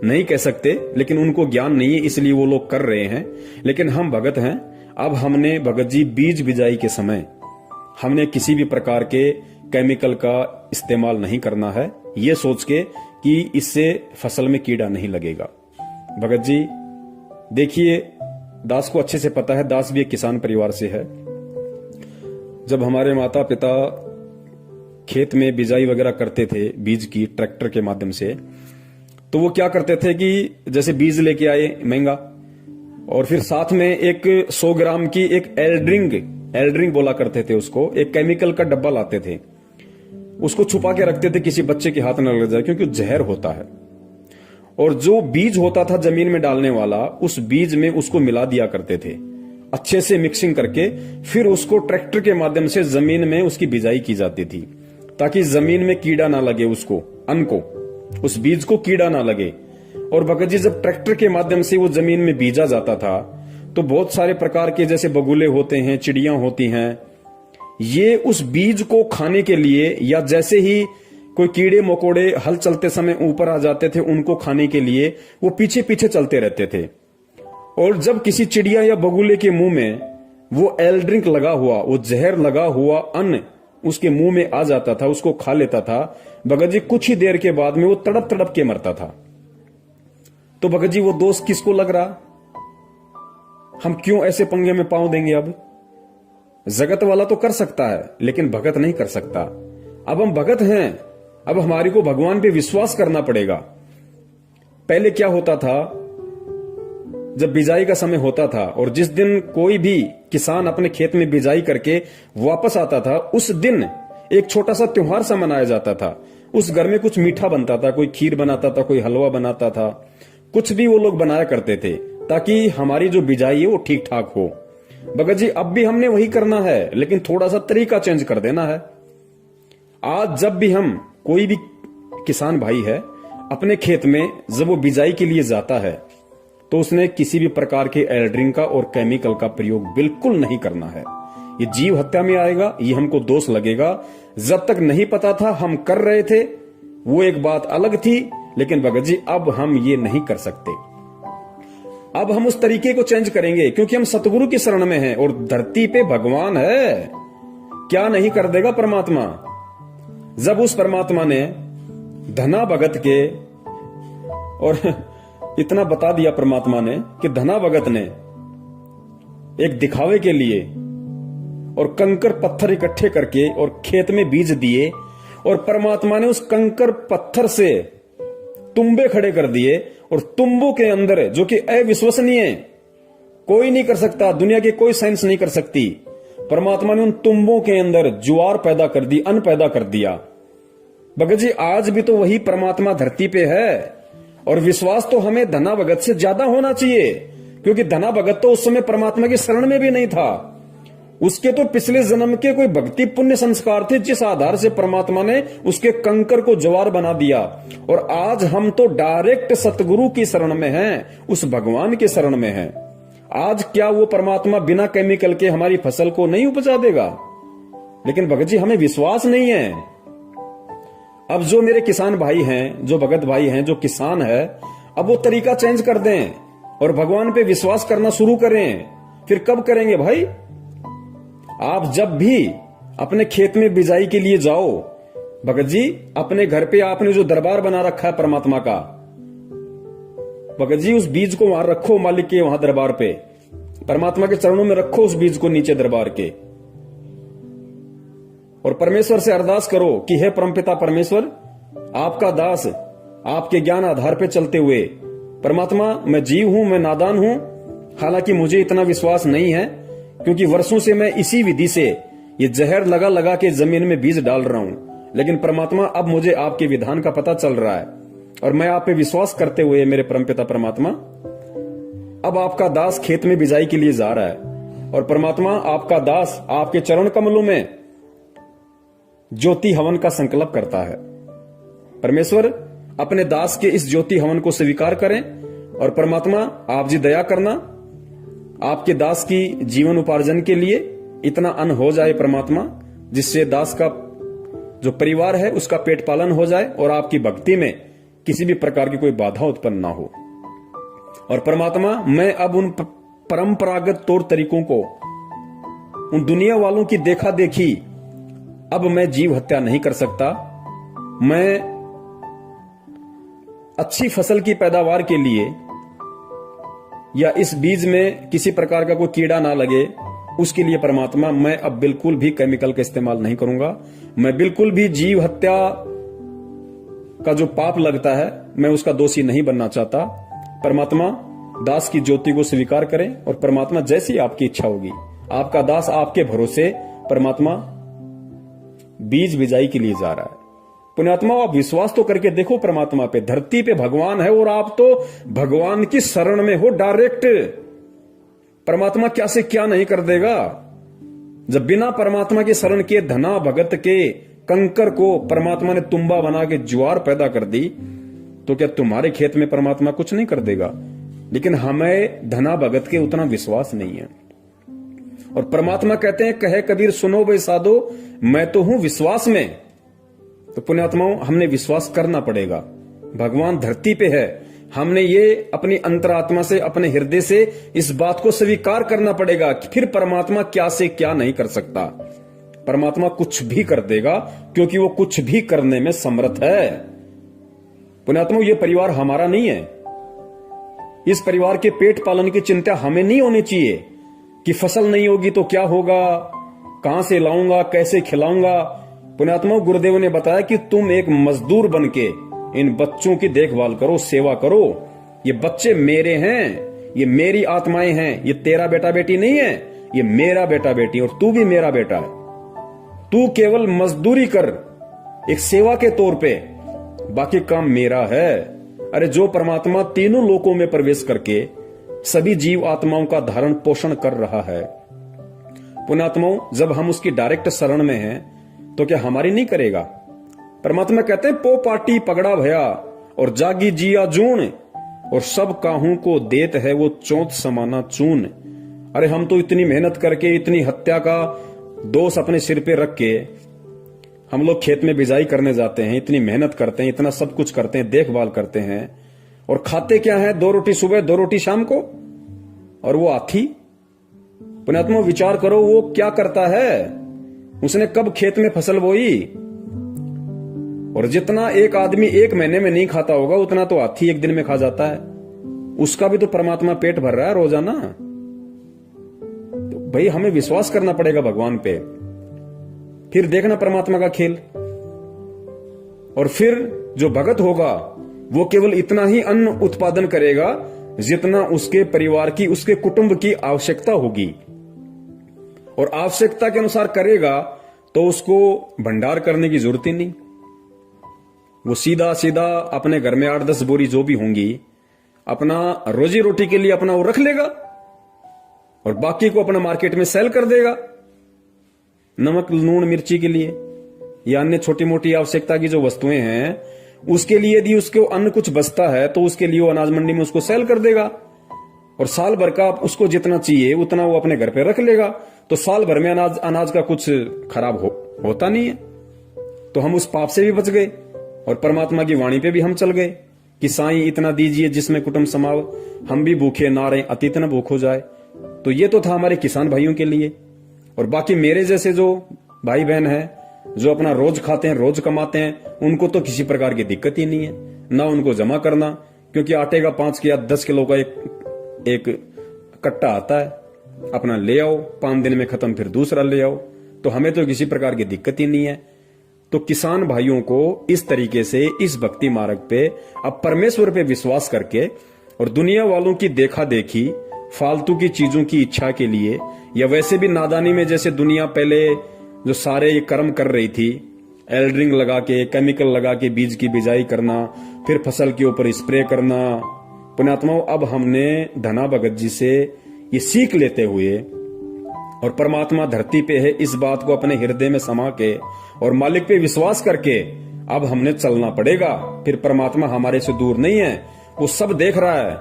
नहीं कह सकते, लेकिन उनको ज्ञान नहीं है इसलिए वो लोग कर रहे हैं। लेकिन हम भगत हैं, अब हमने भगत जी बीज बिजाई के समय हमने किसी भी प्रकार के केमिकल का इस्तेमाल नहीं करना है, ये सोच के कि इससे फसल में कीड़ा नहीं लगेगा। भगत जी देखिए, दास को अच्छे से पता है, दास भी एक किसान परिवार से है। जब हमारे माता पिता खेत में बिजाई वगैरह करते थे बीज की ट्रैक्टर के माध्यम से, तो वो क्या करते थे कि जैसे बीज लेके आए महंगा, और फिर साथ में एक 100 ग्राम की एक एल्ड्रिंग बोला करते थे उसको, एक केमिकल का डब्बा लाते थे, उसको छुपा के रखते थे किसी बच्चे के हाथ न लग जाए, क्योंकि जहर होता है। और जो बीज होता था जमीन में डालने वाला, उस बीज में उसको मिला दिया करते थे अच्छे से मिक्सिंग करके, फिर उसको ट्रैक्टर के माध्यम से जमीन में उसकी बिजाई की जाती थी, ताकि जमीन में कीड़ा ना लगे, उसको अन्न को, उस बीज को कीड़ा ना लगे। और भगत जी जब ट्रैक्टर के माध्यम से वो जमीन में बीजा जाता था, तो बहुत सारे प्रकार के जैसे बगुले होते हैं, चिड़ियां होती हैं, ये उस बीज को खाने के लिए, या जैसे ही कोई कीड़े मकोड़े हल चलते समय ऊपर आ जाते थे, उनको खाने के लिए वो पीछे पीछे चलते रहते थे। और जब किसी चिड़िया या बगुले के मुंह में वो एल्ड्रिंक लगा हुआ, वो जहर लगा हुआ अन्न उसके मुंह में आ जाता था, उसको खा लेता था, भगत जी कुछ ही देर के बाद में वो तड़प तड़प के मरता था। तो भगत जी वो दोष किसको लग रहा? हम क्यों ऐसे पंगे में पांव देंगे? अब जगत वाला तो कर सकता है, लेकिन भगत नहीं कर सकता। अब हम भगत हैं, अब हमारे को भगवान पे विश्वास करना पड़ेगा। पहले क्या होता था, जब बिजाई का समय होता था और जिस दिन कोई भी किसान अपने खेत में बिजाई करके वापस आता था, उस दिन एक छोटा सा त्योहार सा मनाया जाता था। उस घर में कुछ मीठा बनता था, कोई खीर बनाता था, कोई हलवा बनाता था, कुछ भी वो लोग बनाया करते थे, ताकि हमारी जो बिजाई है वो ठीक ठाक हो। भगत जी अब भी हमने वही करना है, लेकिन थोड़ा सा तरीका चेंज कर देना है। आज जब भी हम, कोई भी किसान भाई है, अपने खेत में जब वो बिजाई के लिए जाता है, तो उसने किसी भी प्रकार के एल्ड्रिंग का और केमिकल का प्रयोग बिल्कुल नहीं करना है। ये जीव हत्या में आएगा, ये हमको दोष लगेगा। जब तक नहीं पता था हम कर रहे थे, वो एक बात अलग थी, लेकिन भगत जी अब हम ये नहीं कर सकते। अब हम उस तरीके को चेंज करेंगे, क्योंकि हम सतगुरु की शरण में हैं और धरती पे भगवान है। क्या नहीं कर देगा परमात्मा? जब उस परमात्मा ने धना भगत के, और इतना बता दिया परमात्मा ने कि धना भगत ने एक दिखावे के लिए और कंकर पत्थर इकट्ठे करके और खेत में बीज दिए, और परमात्मा ने उस कंकर पत्थर से तुम्बे खड़े कर दिए, और तुम्बों के अंदर, जो कि अविश्वसनीय, कोई नहीं कर सकता, दुनिया की कोई साइंस नहीं कर सकती, परमात्मा ने उन तुम्बों के अंदर ज्वार पैदा कर दी, अन्न पैदा कर दिया। भगत जी आज भी तो वही परमात्मा धरती पे है, और विश्वास तो हमें धना भगत से ज्यादा होना चाहिए, क्योंकि धना भगत तो उस समय परमात्मा की शरण में भी नहीं था। उसके तो पिछले जन्म के कोई भक्ति पुण्य संस्कार थे, जिस आधार से परमात्मा ने उसके कंकर को ज्वार बना दिया। और आज हम तो डायरेक्ट सतगुरु की शरण में हैं, उस भगवान की शरण में हैं। आज क्या वो परमात्मा बिना केमिकल के हमारी फसल को नहीं उपजा देगा? लेकिन भगत जी हमें विश्वास नहीं है। अब जो मेरे किसान भाई हैं, जो भगत भाई हैं, जो किसान है, अब वो तरीका चेंज कर दें और भगवान पे विश्वास करना शुरू करें। फिर कब करेंगे भाई? आप जब भी अपने खेत में बिजाई के लिए जाओ, भगत जी, अपने घर पे आपने जो दरबार बना रखा है परमात्मा का, भगत जी उस बीज को वहां रखो, मालिक के वहां दरबार पे, परमात्मा के चरणों में रखो उस बीज को नीचे दरबार के, और परमेश्वर से अरदास करो कि हे परमपिता परमेश्वर, आपका दास आपके ज्ञान आधार पे चलते हुए, परमात्मा मैं जीव हूं, मैं नादान हूं, हालांकि मुझे इतना विश्वास नहीं है क्योंकि वर्षों से मैं इसी विधि से ये जहर लगा लगा के जमीन में बीज डाल रहा हूं, लेकिन परमात्मा अब मुझे आपके विधान का पता चल रहा है और मैं आप पे विश्वास करते हुए मेरे परमपिता परमात्मा, अब आपका दास खेत में बिजाई के लिए जा रहा है और परमात्मा आपका दास आपके चरण कमलों में ज्योति हवन का संकल्प करता है। परमेश्वर अपने दास के इस ज्योति हवन को स्वीकार करें और परमात्मा आप जी दया करना, आपके दास की जीवन उपार्जन के लिए इतना अन्न हो जाए परमात्मा, जिससे दास का जो परिवार है उसका पेट पालन हो जाए और आपकी भक्ति में किसी भी प्रकार की कोई बाधा उत्पन्न ना हो। और परमात्मा मैं अब उन परंपरागत तौर तरीकों को, उन दुनिया वालों की देखा देखी, अब मैं जीव हत्या नहीं कर सकता। मैं अच्छी फसल की पैदावार के लिए या इस बीज में किसी प्रकार का कोई कीड़ा ना लगे उसके लिए परमात्मा मैं अब बिल्कुल भी केमिकल का इस्तेमाल नहीं करूंगा। मैं बिल्कुल भी जीव हत्या का जो पाप लगता है मैं उसका दोषी नहीं बनना चाहता। परमात्मा दास की ज्योति को स्वीकार करें और परमात्मा जैसी आपकी इच्छा होगी, आपका दास आपके भरोसे परमात्मा बीज बिजाई के लिए जा रहा है। पुण्यात्मा आप विश्वास तो करके देखो परमात्मा पे, धरती पे भगवान है और आप तो भगवान की शरण में हो डायरेक्ट। परमात्मा क्या से क्या नहीं कर देगा। जब बिना परमात्मा की शरण के धना भगत के कंकर को परमात्मा ने तुम्बा बना के ज्वार पैदा कर दी, तो क्या तुम्हारे खेत में परमात्मा कुछ नहीं कर देगा? लेकिन हमें धना भगत के उतना विश्वास नहीं है। और परमात्मा कहते हैं, कहे कबीर सुनो बे साधो, मैं तो हूं विश्वास में। तो पुण्यात्माओं हमने विश्वास करना पड़ेगा। भगवान धरती पे है, हमने ये अपनी अंतरात्मा से, अपने हृदय से इस बात को स्वीकार करना पड़ेगा कि फिर परमात्मा क्या से क्या नहीं कर सकता। परमात्मा कुछ भी कर देगा क्योंकि वो कुछ भी करने में समर्थ है। पुण्यात्माओं ये परिवार हमारा नहीं है। इस परिवार के पेट पालन की चिंता हमें नहीं होनी चाहिए कि फसल नहीं होगी तो क्या होगा, कहां से लाऊंगा, कैसे खिलाऊंगा। पुण्यात्मा गुरुदेव ने बताया कि तुम एक मजदूर बनके इन बच्चों की देखभाल करो, सेवा करो। ये बच्चे मेरे हैं, ये मेरी आत्माएं हैं, ये तेरा बेटा बेटी नहीं है, ये मेरा बेटा बेटी और तू भी मेरा बेटा है। तू केवल मजदूरी कर एक सेवा के तौर पे, बाकी काम मेरा है। अरे जो परमात्मा तीनों लोकों में प्रवेश करके सभी जीव आत्माओं का धारण पोषण कर रहा है, पुण्यात्माओं जब हम उसकी डायरेक्ट शरण में हैं तो क्या हमारी नहीं करेगा? परमात्मा कहते हैं, पो पाटी पगड़ा भया और जागी जिया जून और सब काहू को देत है वो चौथ समाना चून। अरे हम तो इतनी मेहनत करके, इतनी हत्या का दोष अपने सिर पे रख के हम लोग खेत में बिजाई करने जाते हैं, इतनी मेहनत करते हैं, इतना सब कुछ करते हैं, देखभाल करते हैं, और खाते क्या है? 2 रोटी सुबह 2 रोटी शाम को। और वो हाथी, पुण्यात्मा विचार करो वो क्या करता है? उसने कब खेत में फसल बोई? और जितना एक आदमी 1 महीने में नहीं खाता होगा उतना तो हाथी 1 दिन में खा जाता है। उसका भी तो परमात्मा पेट भर रहा है रोजाना। तो भाई हमें विश्वास करना पड़ेगा भगवान पे, फिर देखना परमात्मा का खेल। और फिर जो भगत होगा वो केवल इतना ही अन्न उत्पादन करेगा जितना उसके परिवार की, उसके कुटुंब की आवश्यकता होगी, और आवश्यकता के अनुसार करेगा तो उसको भंडार करने की जरूरत ही नहीं। वो सीधा सीधा अपने घर में 8-10 बोरी जो भी होंगी अपना रोजी रोटी के लिए अपना वो रख लेगा और बाकी को अपना मार्केट में सेल कर देगा, नमक लूण मिर्ची के लिए या अन्य छोटी मोटी आवश्यकता की जो वस्तुएं हैं उसके लिए। यदि उसको अन्न कुछ बचता है तो उसके लिए वो अनाज मंडी में उसको सेल कर देगा, और साल भर का उसको जितना चाहिए उतना वो अपने घर पे रख लेगा। तो साल भर में अनाज का कुछ खराब होता नहीं है, तो हम उस पाप से भी बच गए। और परमात्मा की वाणी पे भी हम चल गए कि साईं इतना दीजिए जिसमें कुटुंब समाव, हम भी भूखे ना रहे अतीत न भूख हो जाए। तो ये तो था हमारे किसान भाइयों के लिए। और बाकी मेरे जैसे जो भाई बहन हैं, जो अपना रोज खाते हैं, रोज कमाते हैं, उनको तो किसी प्रकार की दिक्कत ही नहीं है, ना उनको जमा करना, क्योंकि आटे का 5 या 10 किलो का एक कट्टा आता है, अपना ले आओ, 5 दिन में खत्म, फिर दूसरा ले आओ। तो हमें तो किसी प्रकार की दिक्कत ही नहीं है। तो किसान भाइयों को इस तरीके से इस भक्ति मार्ग पे अब परमेश्वर पे विश्वास करके और दुनिया वालों की देखा देखी फालतू की चीजों की इच्छा के लिए, या वैसे भी नादानी में जैसे दुनिया पहले जो सारे ये कर्म कर रही थी, एल्ड्रिंग लगा के, केमिकल लगा के बीज की बिजाई करना, फिर फसल के ऊपर स्प्रे करना। पुण्यात्माओं, अब हमने धना भगत जी से ये सीख लेते हुए, और परमात्मा धरती पे है इस बात को अपने हृदय में समा के और मालिक पे विश्वास करके अब हमने चलना पड़ेगा। फिर परमात्मा हमारे से दूर नहीं है, वो सब देख रहा है,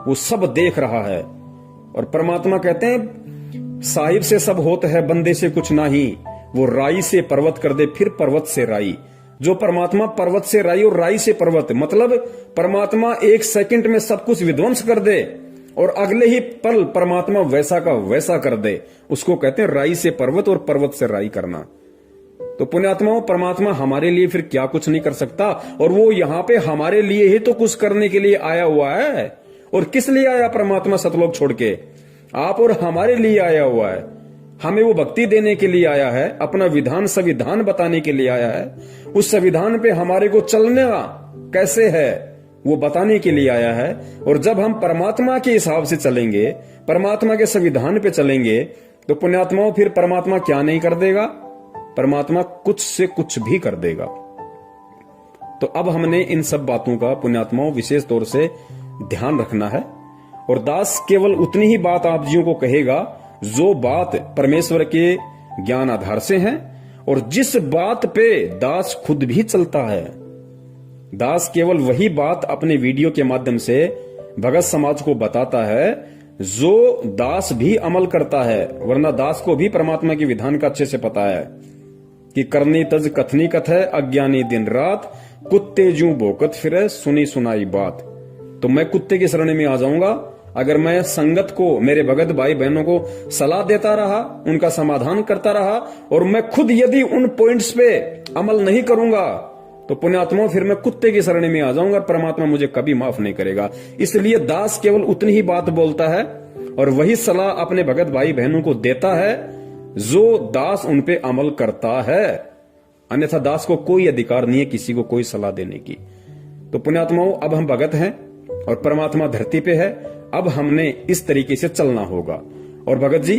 वो सब देख रहा है। और परमात्मा कहते हैं साहिब से सब होता है, बंदे से कुछ नहीं, वो राई से पर्वत कर दे, फिर पर्वत से राई। जो परमात्मा पर्वत से राई और राई से पर्वत, मतलब परमात्मा 1 सेकंड में सब कुछ विध्वंस कर दे और अगले ही पल परमात्मा वैसा का वैसा कर दे, उसको कहते हैं राई से पर्वत और पर्वत से राई करना। तो पुण्यात्माओं, परमात्मा हमारे लिए फिर क्या कुछ नहीं कर सकता, और वो यहां पे हमारे लिए ही तो कुछ करने के लिए आया हुआ है। और किस लिए आया परमात्मा सतलोक छोड़ के? आप और हमारे लिए आया हुआ है। हमें वो भक्ति देने के लिए आया है, अपना विधान संविधान बताने के लिए आया है, उस संविधान पे हमारे को चलना कैसे है वो बताने के लिए आया है। और जब हम परमात्मा के हिसाब से चलेंगे, परमात्मा के संविधान पे चलेंगे, तो पुण्यात्माओं फिर परमात्मा क्या नहीं कर देगा? परमात्मा कुछ से कुछ भी कर देगा। तो अब हमने इन सब बातों का पुण्यात्माओं विशेष तौर से ध्यान रखना है। और दास केवल उतनी ही बात आप जियों को कहेगा जो बात परमेश्वर के ज्ञान आधार से है, और जिस बात पे दास खुद भी चलता है। दास केवल वही बात अपने वीडियो के माध्यम से भगत समाज को बताता है जो दास भी अमल करता है, वरना दास को भी परमात्मा के विधान का अच्छे से पता है कि करनी तज कथनी कथ है, अज्ञानी दिन रात, कुत्ते जू भोकत फिरे, सुनी सुनाई बात। तो मैं कुत्ते की शरण में आ जाऊंगा अगर मैं संगत को, मेरे भगत भाई बहनों को सलाह देता रहा, उनका समाधान करता रहा, और मैं खुद यदि उन पॉइंट्स पे अमल नहीं करूंगा, तो पुण्यात्मा फिर मैं कुत्ते की शरण में आ जाऊंगा, परमात्मा मुझे कभी माफ नहीं करेगा। इसलिए दास केवल उतनी ही बात बोलता है और वही सलाह अपने भगत भाई बहनों को देता है जो दास उन पे अमल करता है। अन्यथा दास को कोई अधिकार नहीं है किसी को कोई सलाह देने की। तो पुण्यात्माओं, अब हम भगत हैं और परमात्मा धरती पे है, अब हमने इस तरीके से चलना होगा। और भगत जी,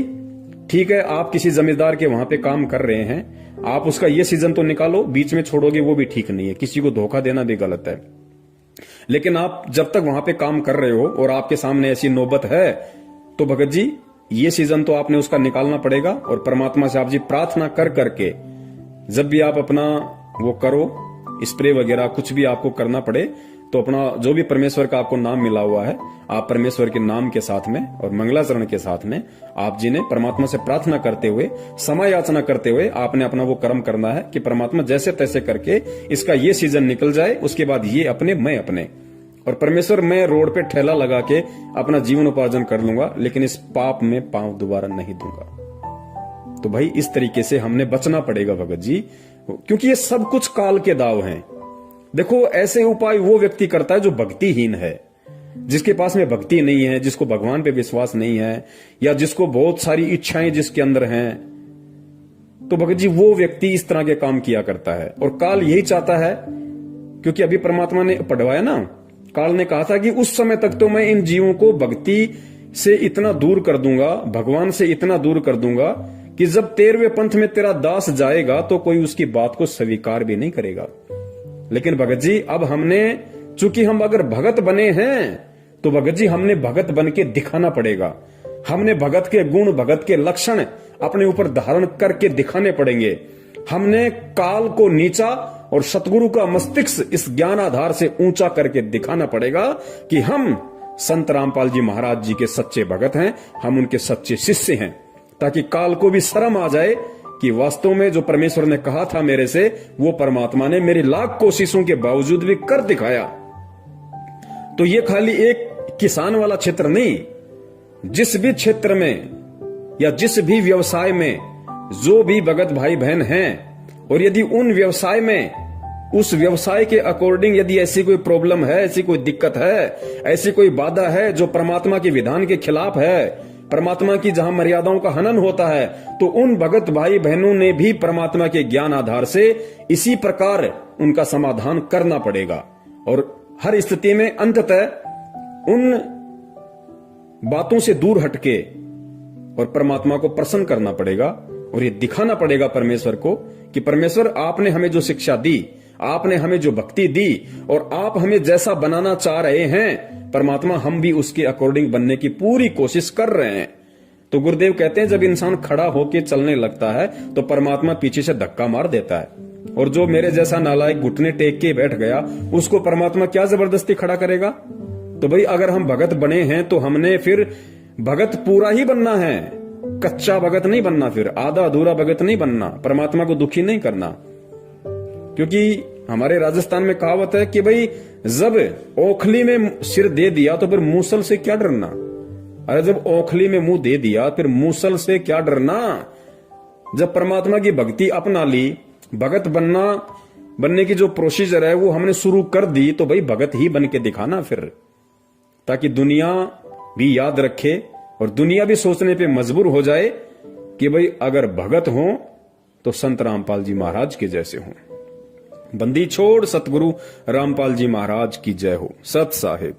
ठीक है, आप किसी जमींदार के वहां पे काम कर रहे हैं, आप उसका ये सीजन तो निकालो, बीच में छोड़ोगे वो भी ठीक नहीं है, किसी को धोखा देना भी गलत है। लेकिन आप जब तक वहां पे काम कर रहे हो और आपके सामने ऐसी नौबत है, तो भगत जी ये सीजन तो आपने उसका निकालना पड़ेगा। और परमात्मा से आप जी प्रार्थना कर करके जब भी आप अपना वो करो, स्प्रे वगैरह कुछ भी आपको करना पड़े, तो अपना जो भी परमेश्वर का आपको नाम मिला हुआ है, आप परमेश्वर के नाम के साथ में और मंगलाचरण के साथ में आप जी ने परमात्मा से प्रार्थना करते हुए, समय याचना करते हुए आपने अपना वो कर्म करना है कि परमात्मा जैसे तैसे करके इसका ये सीजन निकल जाए, उसके बाद ये अपने मैं अपने, और परमेश्वर मैं रोड पे ठेला लगा के अपना जीवन उपार्जन कर लूंगा, लेकिन इस पाप में पांव दोबारा नहीं दूंगा। तो भाई इस तरीके से हमने बचना पड़ेगा भगत जी, क्योंकि ये सब कुछ काल के दाव हैं। देखो, ऐसे उपाय वो व्यक्ति करता है जो भक्तिहीन है, जिसके पास में भक्ति नहीं है, जिसको भगवान पे विश्वास नहीं है, या जिसको बहुत सारी इच्छाएं जिसके अंदर हैं। तो भगत जी वो व्यक्ति इस तरह के काम किया करता है। और काल यही चाहता है, क्योंकि अभी परमात्मा ने पढ़वाया ना, काल ने कहा था कि उस समय तक तो मैं इन जीवों को भक्ति से इतना दूर कर दूंगा, भगवान से इतना दूर कर दूंगा कि जब 13वें पंथ में तेरा दास जाएगा तो कोई उसकी बात को स्वीकार भी नहीं करेगा। लेकिन भगत जी अब हमने, चूंकि हम अगर भगत बने हैं, तो भगत जी हमने भगत बन के दिखाना पड़ेगा। हमने भगत के गुण, भगत के लक्षण अपने ऊपर धारण करके दिखाने पड़ेंगे। हमने काल को नीचा और सतगुरु का मस्तिष्क इस ज्ञान आधार से ऊंचा करके दिखाना पड़ेगा कि हम संत रामपाल जी महाराज जी के सच्चे भगत हैं, हम उनके सच्चे शिष्य हैं, ताकि काल को भी शर्म आ जाए कि वास्तव में जो परमेश्वर ने कहा था मेरे से, वो परमात्मा ने मेरी लाख कोशिशों के बावजूद भी कर दिखाया। तो ये खाली एक किसान वाला क्षेत्र नहीं, जिस भी क्षेत्र में या जिस भी व्यवसाय में जो भी भगत भाई बहन हैं, और यदि उन व्यवसाय में उस व्यवसाय के अकॉर्डिंग यदि ऐसी कोई प्रॉब्लम है, ऐसी कोई दिक्कत है, ऐसी कोई बाधा है जो परमात्मा के विधान के खिलाफ है, परमात्मा की जहां मर्यादाओं का हनन होता है, तो उन भगत भाई बहनों ने भी परमात्मा के ज्ञान आधार से इसी प्रकार उनका समाधान करना पड़ेगा। और हर स्थिति में अंततः उन बातों से दूर हटके और परमात्मा को प्रसन्न करना पड़ेगा, और ये दिखाना पड़ेगा परमेश्वर को कि परमेश्वर आपने हमें जो शिक्षा दी, आपने हमें जो भक्ति दी, और आप हमें जैसा बनाना चाह रहे हैं परमात्मा, हम भी उसके अकॉर्डिंग बनने की पूरी कोशिश कर रहे हैं। तो गुरुदेव कहते हैं जब इंसान खड़ा होकर चलने लगता है तो परमात्मा पीछे से धक्का मार देता है, और जो मेरे जैसा नालायक घुटने टेक के बैठ गया उसको परमात्मा क्या जबरदस्ती खड़ा करेगा। तो भाई अगर हम भगत बने हैं तो हमने फिर भगत पूरा ही बनना है, कच्चा भगत नहीं बनना, फिर आधा अधूरा भगत नहीं बनना, परमात्मा को दुखी नहीं करना। क्योंकि हमारे राजस्थान में कहावत है कि भाई जब ओखली में सिर दे दिया तो फिर मूसल से क्या डरना। अरे जब ओखली में मुंह दे दिया फिर मूसल से क्या डरना। जब परमात्मा की भक्ति अपना ली, भगत बनने की जो प्रोसीजर है वो हमने शुरू कर दी, तो भाई भगत ही बन के दिखाना फिर, ताकि दुनिया भी याद रखे और दुनिया भी सोचने पे मजबूर हो जाए कि भाई अगर भगत हो तो संत रामपाल जी महाराज के जैसे हों। बंदी छोड़ सतगुरु रामपाल जी महाराज की जय हो। सत साहिब।